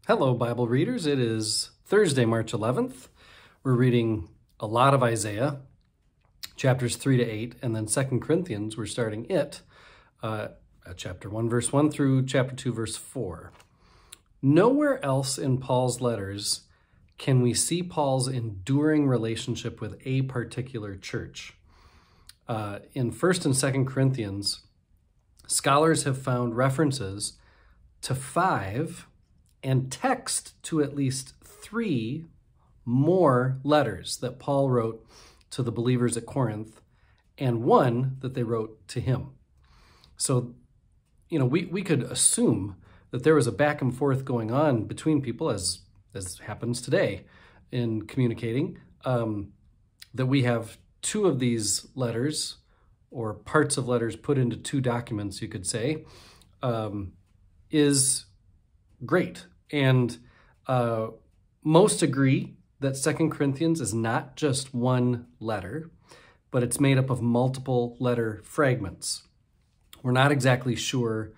Hello, Bible readers. It is Thursday, March 11th. We're reading a lot of Isaiah, chapters 3 to 8, and then 2 Corinthians. We're starting it at chapter 1, verse 1 through chapter 2, verse 4. Nowhere else in Paul's letters can we see Paul's enduring relationship with a particular church. In 1st and 2nd Corinthians, scholars have found references to 5 and text to at least 3 more letters that Paul wrote to the believers at Corinth, and 1 that they wrote to him. So, we could assume that there was a back and forth going on between people, as happens today in communicating, that we have 2 of these letters, or parts of letters put into 2 documents, you could say, is great. And most agree that 2 Corinthians is not just one letter, but it's made up of multiple letter fragments. We're not exactly sure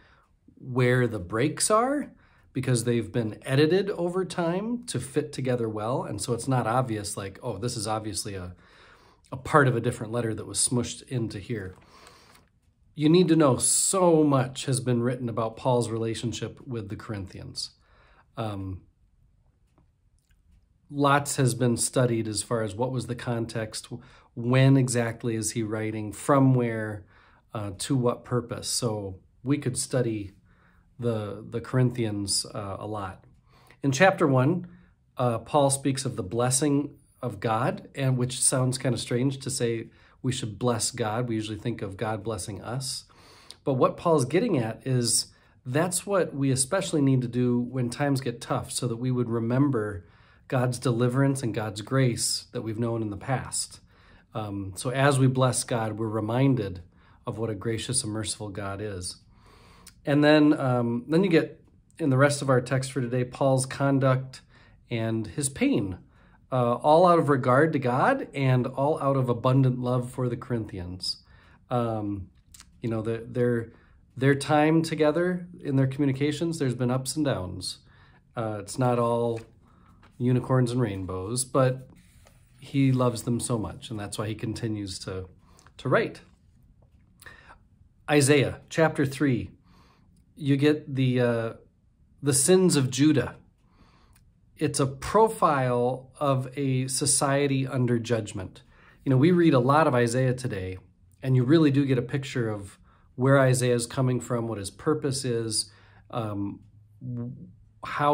where the breaks are because they've been edited over time to fit together well. And so it's not obvious like, oh, this is obviously a part of a different letter that was smushed into here. You need to know so much has been written about Paul's relationship with the Corinthians. Lots has been studied as far as what was the context, when exactly is he writing, from where, to what purpose. So we could study the Corinthians a lot. In chapter 1, Paul speaks of the blessing of God, and which sounds kind of strange to say we should bless God. We usually think of God blessing us. But what Paul's getting at is that's what we especially need to do when times get tough, so that we would remember God's deliverance and God's grace that we've known in the past. So as we bless God, we're reminded of what a gracious and merciful God is. And then you get, in the rest of our text for today, Paul's conduct and his pain, all out of regard to God and all out of abundant love for the Corinthians. Their time together in their communications, there's been ups and downs. It's not all unicorns and rainbows, but he loves them so much, and that's why he continues to write. Isaiah chapter 3, you get the sins of Judah. It's a profile of a society under judgment. We read a lot of Isaiah today, and you really do get a picture of where Isaiah is coming from, what his purpose is, how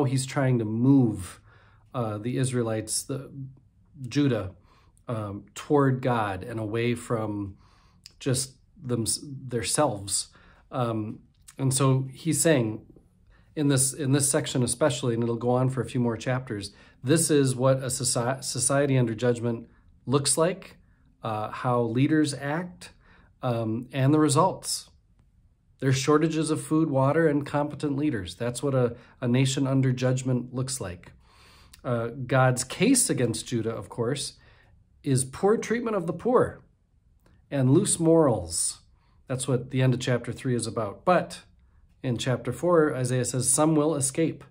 he's trying to move the Israelites, Judah, toward God and away from just themselves. And so he's saying, in this section especially, and it'll go on for a few more chapters, this is what a society under judgment looks like, how leaders act, and the results. There's shortages of food, water, and competent leaders. That's what a nation under judgment looks like. God's case against Judah, of course, is poor treatment of the poor and loose morals. That's what the end of chapter 3 is about. But in chapter 4, Isaiah says, some will escape,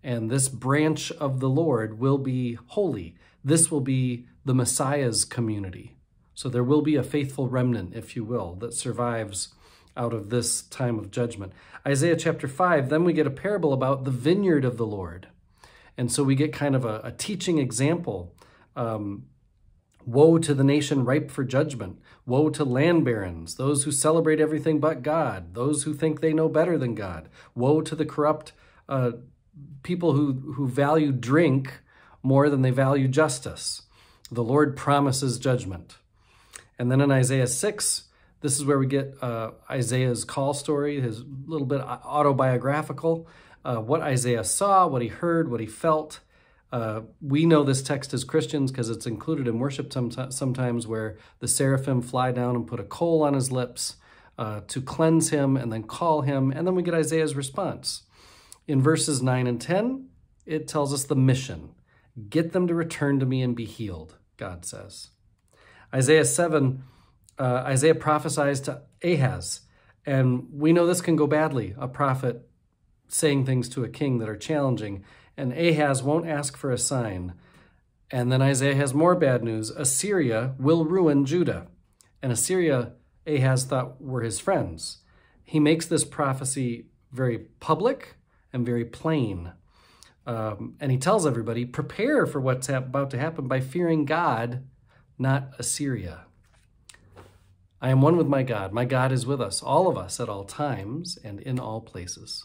and this branch of the Lord will be holy. This will be the Messiah's community. So there will be a faithful remnant, if you will, that survives out of this time of judgment. Isaiah chapter 5, then we get a parable about the vineyard of the Lord. And so we get kind of a teaching example. Woe to the nation ripe for judgment. Woe to land barons, those who celebrate everything but God, those who think they know better than God. Woe to the corrupt people who value drink more than they value justice. The Lord promises judgment. And then in Isaiah 6, this is where we get Isaiah's call story, his little bit autobiographical, what Isaiah saw, what he heard, what he felt. We know this text as Christians because it's included in worship sometimes, where the seraphim fly down and put a coal on his lips to cleanse him and then call him. And then we get Isaiah's response. In verses 9 and 10, it tells us the mission. Get them to return to me and be healed, God says. Isaiah 7, Isaiah prophesies to Ahaz. And we know this can go badly, a prophet saying things to a king that are challenging. and Ahaz won't ask for a sign. And then Isaiah has more bad news. Assyria will ruin Judah. And Assyria, Ahaz thought were his friends. He makes this prophecy very public and very plain. And he tells everybody, prepare for what's about to happen by fearing God, not Assyria. I am one with my God. My God is with us, all of us, at all times and in all places.